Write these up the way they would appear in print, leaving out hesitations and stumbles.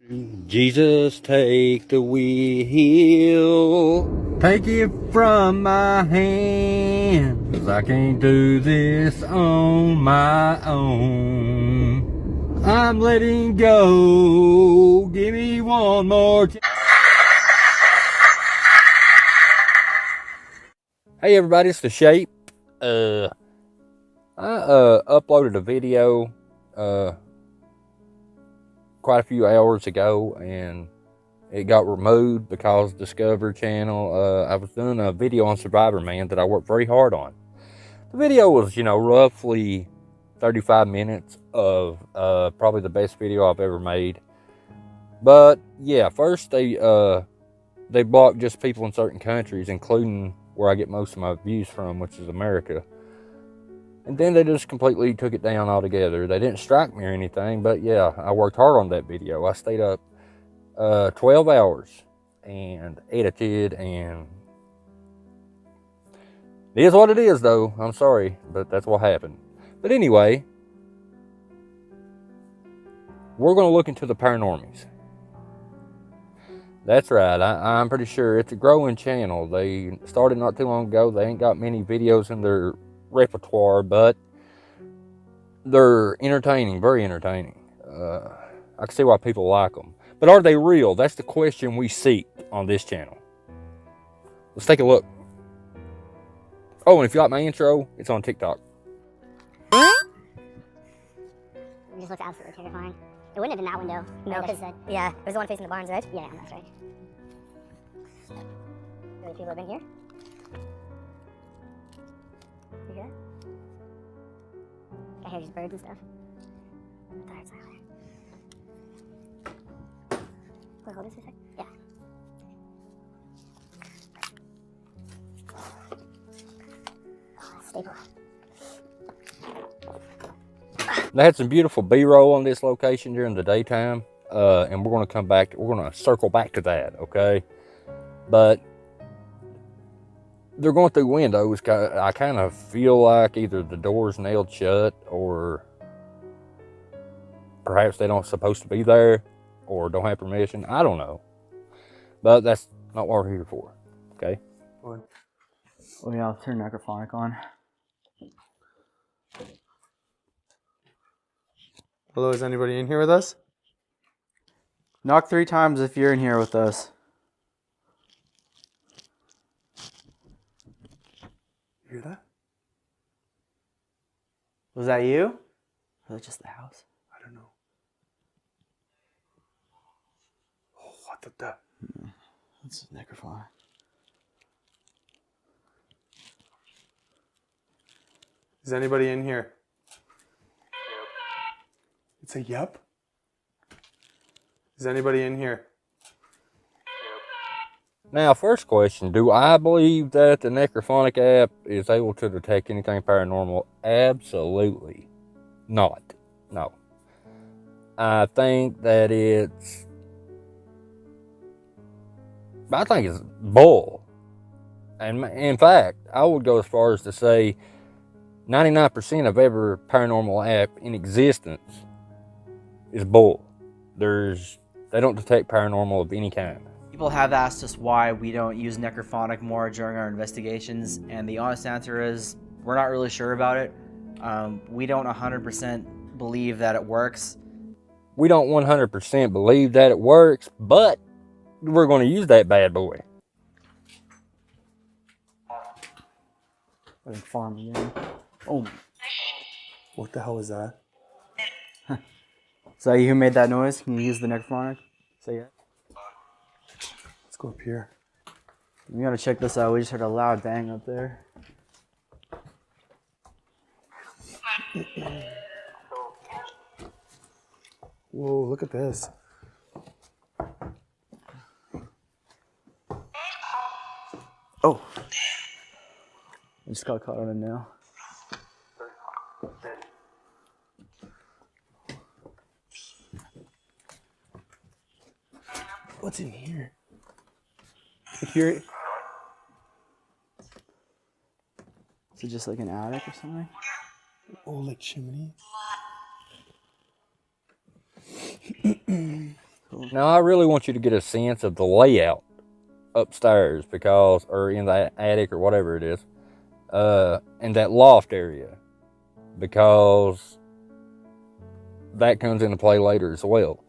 Jesus, take the wheel. Take it from my hands. I can't do this on my own. I'm letting go. Give me one more chance. Hey everybody, it's The Shape. I uploaded a video quite a few hours ago, and it got removed because Discovery Channel. I was doing a video on Survivor Man that I worked very hard on. The video was, roughly 35 minutes of probably the best video I've ever made. But yeah, first they blocked just people in certain countries, including where I get most of my views from, which is America. And then they just completely took it down altogether. They didn't strike me or anything, but yeah, I worked hard on that video. I stayed up 12 hours and edited, and it is what it is, though. I'm sorry, but that's what happened. But anyway, we're going to look into the Paranormies. That's right. I'm pretty sure it's a growing channel. They started not too long ago. They ain't got many videos in their repertoire, but they're entertaining, very entertaining. I can see why people like them. But are they real? That's the question we seek on this channel. Let's take a look. Oh, and if you like my intro, it's on TikTok. It just looks absolutely terrifying. It wouldn't have been that window. No, because yeah, it was the one facing the barns, right? Yeah, that's right. Really, people have been here. You hear that? I hear just birds and stuff. Tired silent. Wait, hold this a sec. Yeah. Staple. They had some beautiful B-roll on this location during the daytime, and we're going to come back. We're going to circle back to that, okay? But they're going through windows. I kind of feel like either the door's nailed shut, or perhaps they don't supposed to be there, or don't have permission. I don't know. But that's not what we're here for, okay? Oh yeah, I'll turn Necrophonic on. Hello, is anybody in here with us? Knock 3 times if you're in here with us. You hear that? Was that you? Or was that just the house? I don't know. Oh, what the? That's Necrophonic. Is anybody in here? It's a yep. Is anybody in here? Now, first question, do I believe that the Necrophonic app is able to detect anything paranormal? Absolutely not. No. I think that it's bull. And in fact, I would go as far as to say 99% of every paranormal app in existence is bull. They don't detect paranormal of any kind. People have asked us why we don't use Necrophonic more during our investigations, and the honest answer is we're not really sure about it. We don't 100% believe that it works. We don't 100% believe that it works, but we're going to use that bad boy. I think farm again. Oh. What the hell is that? Is that you who made that noise? Can you use the Necrophonic? Say it. Let's go up here. We gotta check this out. We just heard a loud bang up there. Whoa, look at this. Oh. I just got caught on a nail. What's in here? If you're... Is it just like an attic or something? Oh, like chimney? Now, I really want you to get a sense of the layout upstairs because, or in the attic or whatever it is, in that loft area, because that comes into play later as well.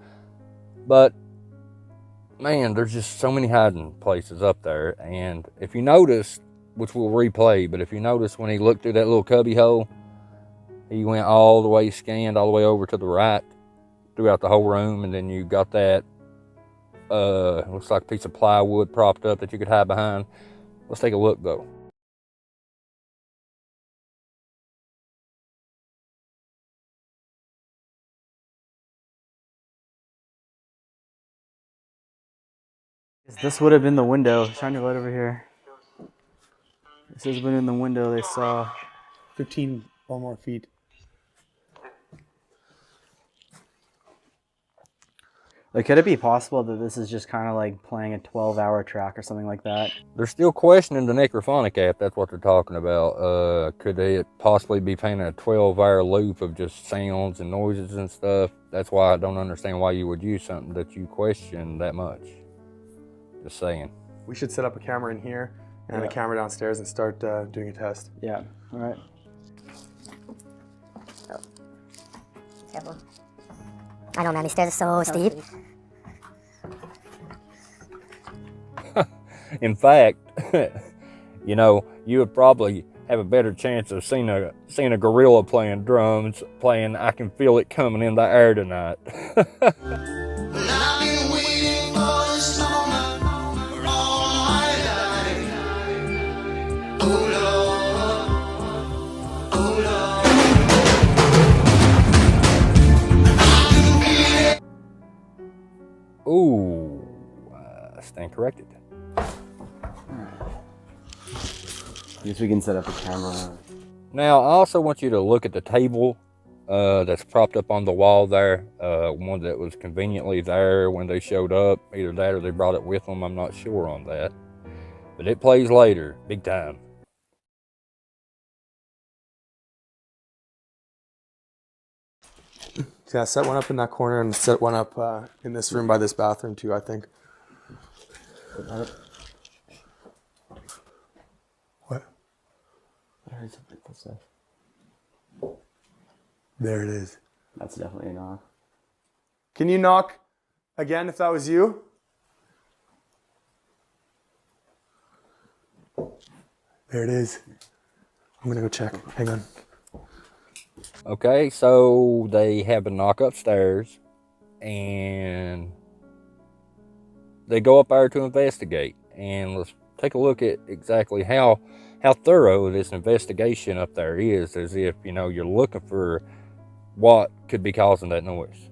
But man, there's just so many hiding places up there. And if you notice, which we'll replay, but if you notice when he looked through that little cubby hole, he went all the way, scanned all the way over to the right throughout the whole room, and then you got that looks like a piece of plywood propped up that you could hide behind. Let's take a look though. This would have been the window. Shine your light over here. This has been in the window they saw. 15 or more feet. Like, could it be possible that this is just kind of like playing a 12-hour track or something like that? They're still questioning the Necrophonic app. That's what they're talking about. Could it possibly be playing a 12-hour loop of just sounds and noises and stuff? That's why I don't understand why you would use something that you question that much. Just saying. We should set up a camera in here and a camera downstairs and start doing a test. Yeah. All right. Careful. I know, man. These stairs are so steep. In fact, you know, you would probably have a better chance of seeing a gorilla playing drums, playing "I Can Feel It Coming in the Air Tonight." Ooh, stand corrected. I guess we can set up a camera. Now, I also want you to look at the table that's propped up on the wall there. One that was conveniently there when they showed up. Either that or they brought it with them. I'm not sure on that. But it plays later, big time. Yeah, set one up in that corner and set one up in this room by this bathroom too, I think. What? I heard something like that. There it is. That's definitely a knock. Can you knock again if that was you? There it is. I'm gonna go check. Hang on. Okay, so they have a knock upstairs, and they go up there to investigate. And let's take a look at exactly how thorough this investigation up there is, as if, you know, you're looking for what could be causing that noise.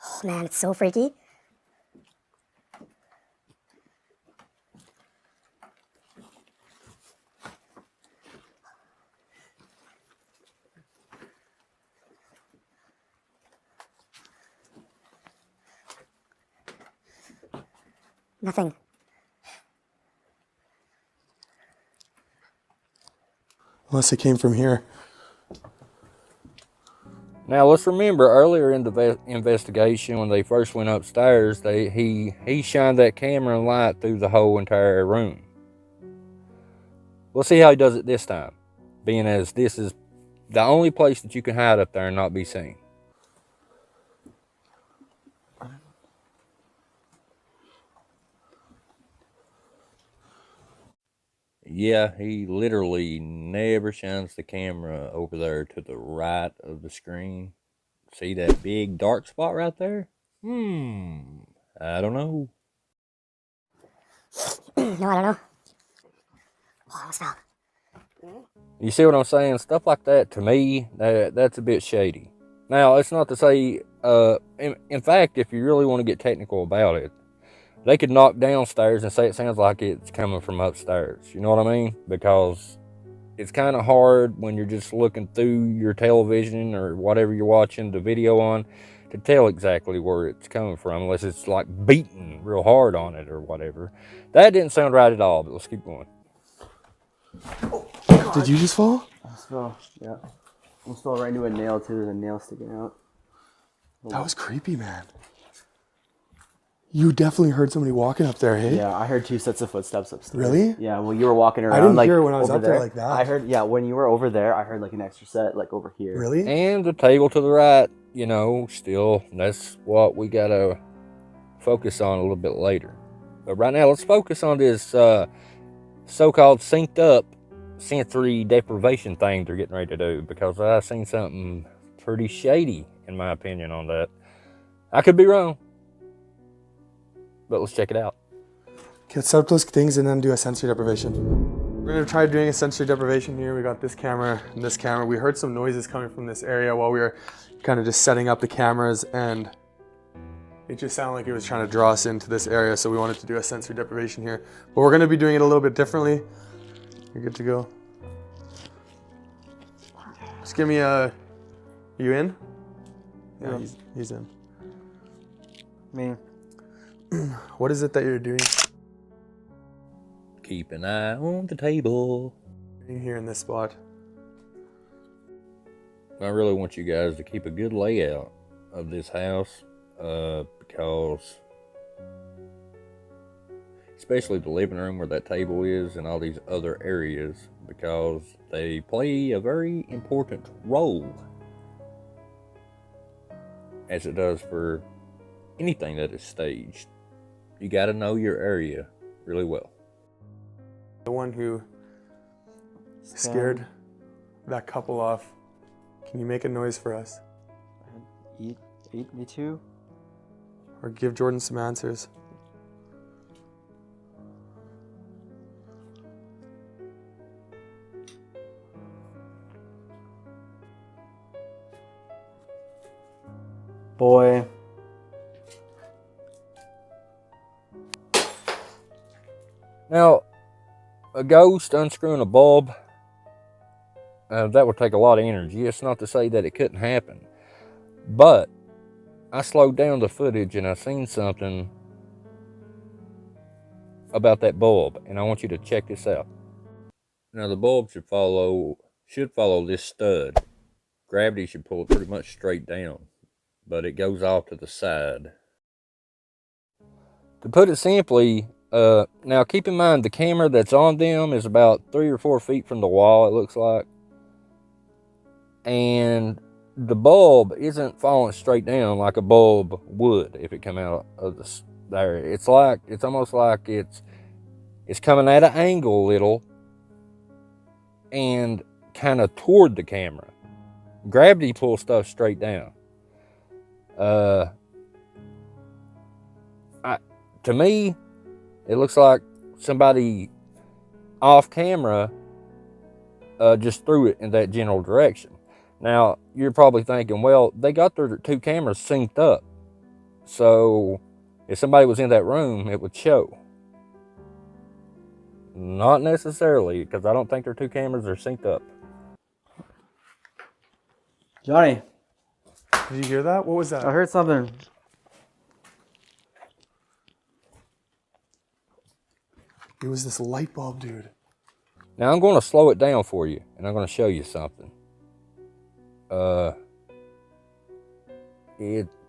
Oh, man, it's so freaky. Nothing. Unless it came from here. Now let's remember earlier in the investigation when they first went upstairs, he shined that camera and light through the whole entire room. We'll see how he does it this time, being as this is the only place that you can hide up there and not be seen. Yeah, he literally never shines the camera over there to the right of the screen. See that big dark spot right there? I don't know. No, I don't know. Oh, I almost fell. You see what I'm saying? Stuff like that, to me, that's a bit shady. Now, it's not to say, in fact, if you really want to get technical about it, they could knock downstairs and say it sounds like it's coming from upstairs. You know what I mean? Because it's kind of hard when you're just looking through your television or whatever you're watching the video on to tell exactly where it's coming from, unless it's like beating real hard on it or whatever. That didn't sound right at all, but let's keep going. Did you just fall? I fell, yeah. I fell right into a nail too. There's a nail sticking out. That was creepy, man. You definitely heard somebody walking up there, hey? Yeah, I heard 2 sets of footsteps upstairs. Really? Yeah, well, you were walking around. I didn't like, hear it when I was over up there like that. I heard, yeah, when you were over there, I heard like an extra set, like over here. Really? And the table to the right, you know, still, that's what we got to focus on a little bit later. But right now, let's focus on this so-called synced up sensory deprivation thing they're getting ready to do, because I've seen something pretty shady, in my opinion, on that. I could be wrong, but let's check it out. Okay, let's set up those things and then do a sensory deprivation. We're gonna try doing a sensory deprivation here. We got this camera and this camera. We heard some noises coming from this area while we were kind of just setting up the cameras, and it just sounded like it was trying to draw us into this area, so we wanted to do a sensory deprivation here. But we're gonna be doing it a little bit differently. You're good to go. Just give me a, you in? Yeah, he's in. Me. What is it that you're doing Keep an eye on the table. here in this spot? I really want you guys to keep a good layout of this house, because especially the living room where that table is and all these other areas, because they play a very important role, as it does for anything that is staged. You got to know your area really well. The one who scared that couple off. Can you make a noise for us? Eat me too. Or give Jordan some answers? Boy. Now, a ghost unscrewing a bulb, that would take a lot of energy. It's not to say that it couldn't happen, but I slowed down the footage and I seen something about that bulb, and I want you to check this out. Now, the bulb should follow this stud. Gravity should pull it pretty much straight down, but it goes off to the side. To put it simply, now keep in mind the camera that's on them is about 3 or 4 feet from the wall, it looks like. And the bulb isn't falling straight down like a bulb would if it come out of there. It's almost like it's coming at an angle a little and kind of toward the camera. Gravity pulls stuff straight down. To me, it looks like somebody off camera just threw it in that general direction. Now, you're probably thinking, well, they got their 2 cameras synced up. So, if somebody was in that room, it would show. Not necessarily, because I don't think their 2 cameras are synced up. Johnny, Did you hear that? What was that? I heard something. It was this light bulb, dude. Now, I'm going to slow it down for you, and I'm going to show you something. To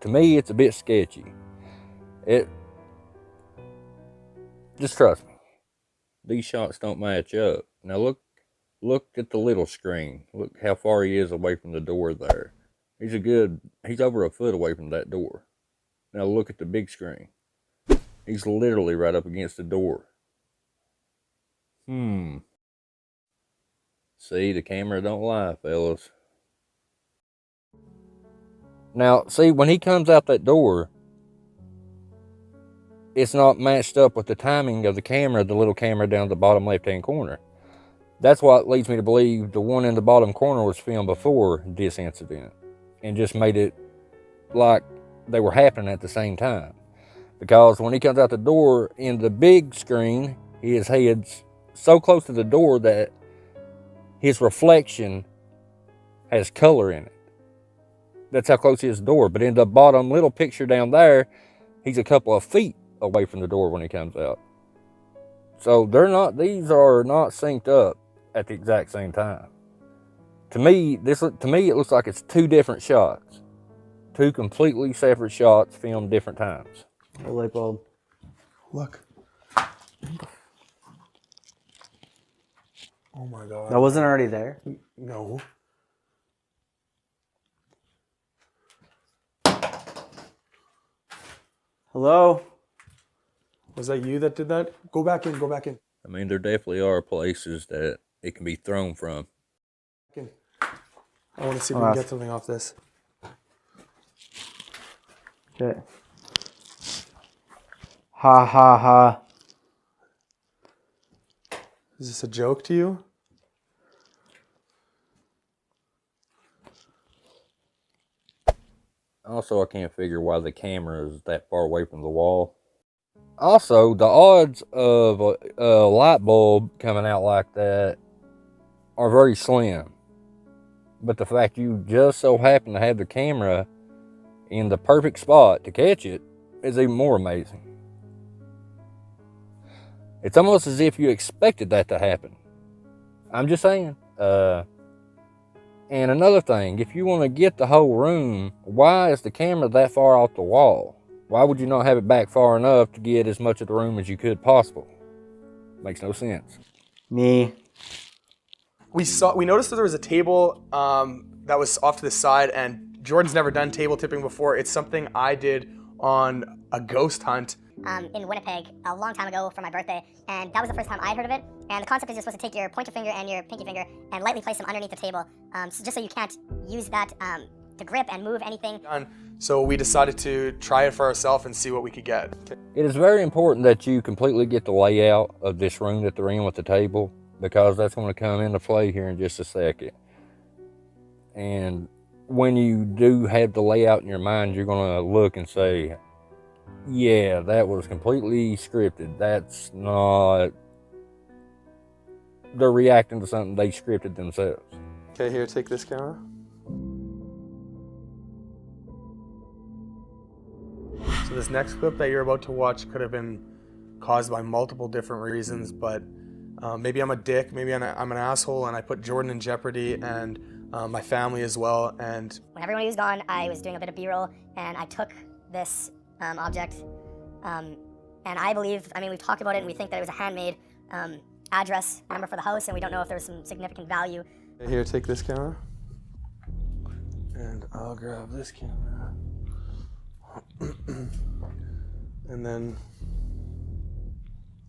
me, it's a bit sketchy. Just trust me. These shots don't match up. Now look at the little screen. Look how far he is away from the door there. He's over a foot away from that door. Now look at the big screen. He's literally right up against the door. See, the camera don't lie, fellas. Now, see, when he comes out that door, it's not matched up with the timing of the camera, the little camera down the bottom left-hand corner. That's what leads me to believe the one in the bottom corner was filmed before this incident and just made it like they were happening at the same time. Because when he comes out the door in the big screen, his head's so close to the door that his reflection has color in it. That's how close he is to the door. But in the bottom little picture down there, he's a couple of feet away from the door when he comes out. So these are not synced up. at the exact same time. To me, it looks like it's two different shots. Two completely separate shots filmed different times. A light bulb. Look. Oh my God. That wasn't already there? No. Hello? Was that you that did that? Go back in, go back in. I mean, there definitely are places that it can be thrown from. I want to see if we can get something off this. Okay. Ha ha ha. Is this a joke to you? Also, I can't figure why the camera is that far away from the wall. Also, the odds of a light bulb coming out like that are very slim. But the fact you just so happen to have the camera in the perfect spot to catch it is even more amazing. It's almost as if you expected that to happen. I'm just saying. And another thing, if you want to get the whole room, why is the camera that far off the wall? Why would you not have it back far enough to get as much of the room as you could possible? Makes no sense. Me. We noticed that there was a table that was off to the side, and Jordan's never done table tipping before. It's something I did on a ghost hunt. In Winnipeg a long time ago for my birthday, and that was the first time I'd heard of it. And the concept is you're supposed to take your pointer finger and your pinky finger and lightly place them underneath the table, just so you can't use that to grip and move anything. So we decided to try it for ourselves and see what we could get. It is very important that you completely get the layout of this room that they're in with the table, because that's going to come into play here in just a second. And when you do have the layout in your mind, you're going to look and say, yeah, that was completely scripted. That's not... They're reacting to something they scripted themselves. Okay, here, take this camera. So this next clip that you're about to watch could have been caused by multiple different reasons, but maybe I'm a dick, maybe I'm an asshole, and I put Jordan in jeopardy and my family as well. And When everyone was gone, I was doing a bit of B-roll, and I took this object, and I believe, I mean, we've talked about it, and we think that it was a handmade address number for the house, and we don't know if there was some significant value. here, take this camera. And I'll grab this camera. And then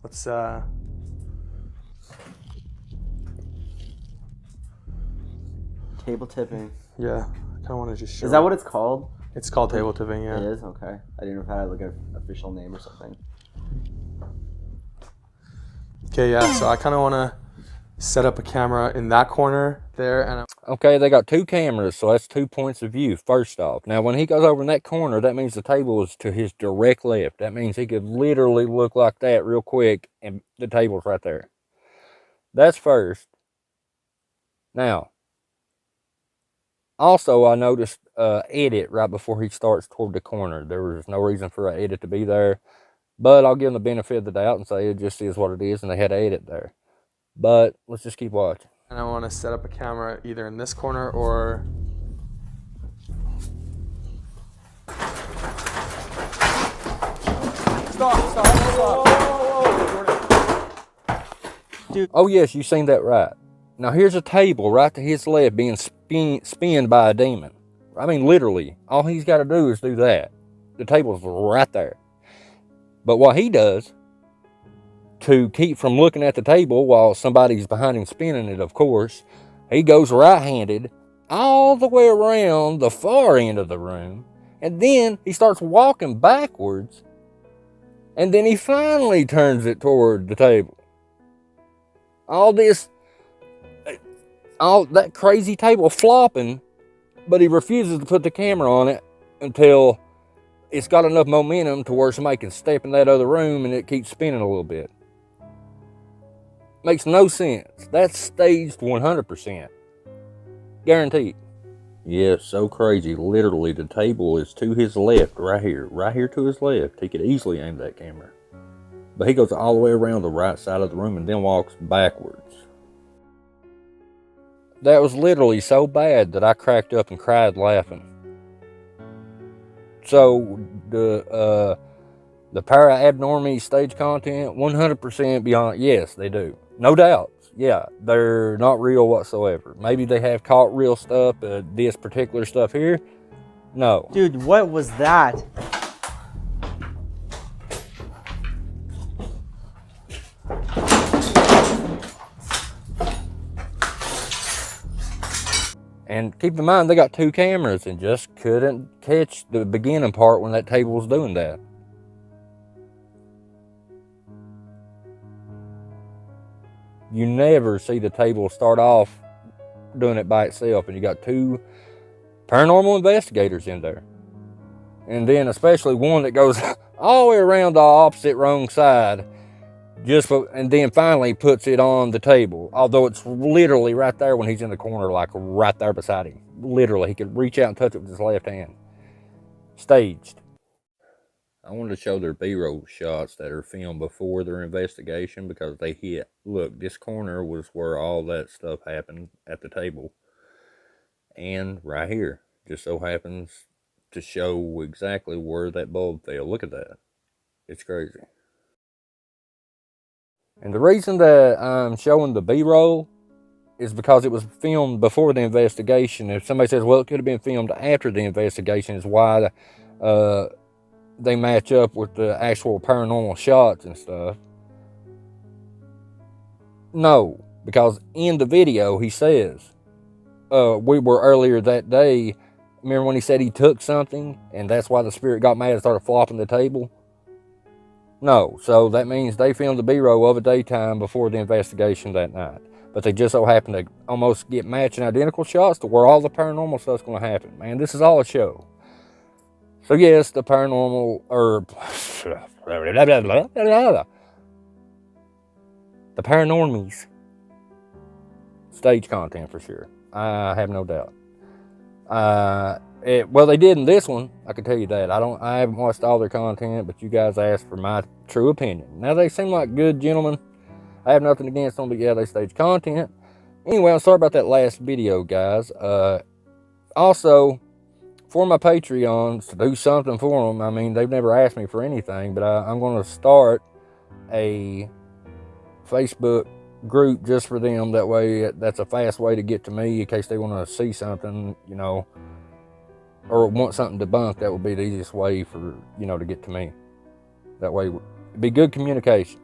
let's Table tipping. yeah, I kind of want to just show. Is that what it's called? It's called table tipping, yeah. It is? Okay. I didn't know if it had like an official name or something. Okay, yeah, so I kind of want to set up a camera in that corner there, and Okay, they got two cameras, so that's 2 points of view, first off. Now, when he goes over in that corner, that means the table is to his direct left. That means he could literally look like that real quick, and the table's right there. That's first. Now, also, I noticed edit right before he starts toward the corner. There was no reason for an edit to be there, but I'll give them the benefit of the doubt and say it just is what it is, and they had an edit there. But let's just keep watching. I want to set up a camera either in this corner or... Dude. Oh yes, you seen that right. Now here's a table right to his left being spinned by a demon. I mean literally, all he's got to do is do that. The table's right there. But what he does, to keep from looking at the table while somebody's behind him spinning it, of course, he goes right-handed all the way around the far end of the room, and then he starts walking backwards, and then he finally turns it toward the table. All that crazy table flopping, but he refuses to put the camera on it until it's got enough momentum to where somebody can step in that other room and it keeps spinning a little bit. Makes no sense. That's staged 100%. Guaranteed. Yeah, it's so crazy. Literally, the table is to his left, right here to his left. He could easily aim that camera. But he goes all the way around the right side of the room and then walks backwards. that was literally so bad that I cracked up and cried laughing. So the Paranormies stage content, 100% beyond, yes, they do. No doubt. Yeah, they're not real whatsoever. Maybe they have caught real stuff, but this particular stuff here, no. Dude, what was that? And keep in mind, they got 2 cameras and just couldn't catch the beginning part when that table was doing that. You never see the table start off doing it by itself, and you got 2 paranormal investigators in there. And then especially one that goes all the way around the opposite wrong side, and then finally puts it on the table. Although it's literally right there when he's in the corner, like right there beside him. Literally, he could reach out and touch it with his left hand. Staged. I wanted to show their B-roll shots that are filmed before their investigation, because they hit. Look, this corner was where all that stuff happened at the table. And right here, just so happens to show exactly where that bulb fell. Look at that. It's crazy. And the reason that I'm showing the B-roll is because it was filmed before the investigation. If somebody says, well, it could have been filmed after the investigation, is why they match up with the actual paranormal shots and stuff. No, because in the video he says, we were earlier that day, remember when he said he took something and that's why the spirit got mad and started flopping the table? No, so that means they filmed the B-roll of a daytime before the investigation that night. But they just so happened to almost get matching identical shots to where all the paranormal stuff's going to happen. Man, this is all a show. So yes, the paranormal, the Paranormies stage content for sure. I have no doubt. Well, they did in this one. I can tell you that. I haven't watched all their content, but you guys asked for my true opinion. Now they seem like good gentlemen. I have nothing against them, but yeah, they stage content. Anyway, I'm sorry about that last video, guys. Also, for my Patreons, to do something for them. I mean, they've never asked me for anything, but I'm going to start a Facebook group just for them. That way, that's a fast way to get to me in case they want to see something, you know, or want something debunked. That would be the easiest way for, you know, to get to me. That way, it'd be good communication.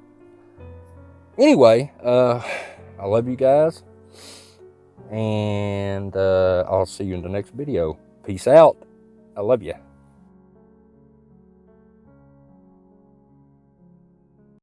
Anyway, I love you guys, and I'll see you in the next video. Peace out. I love you.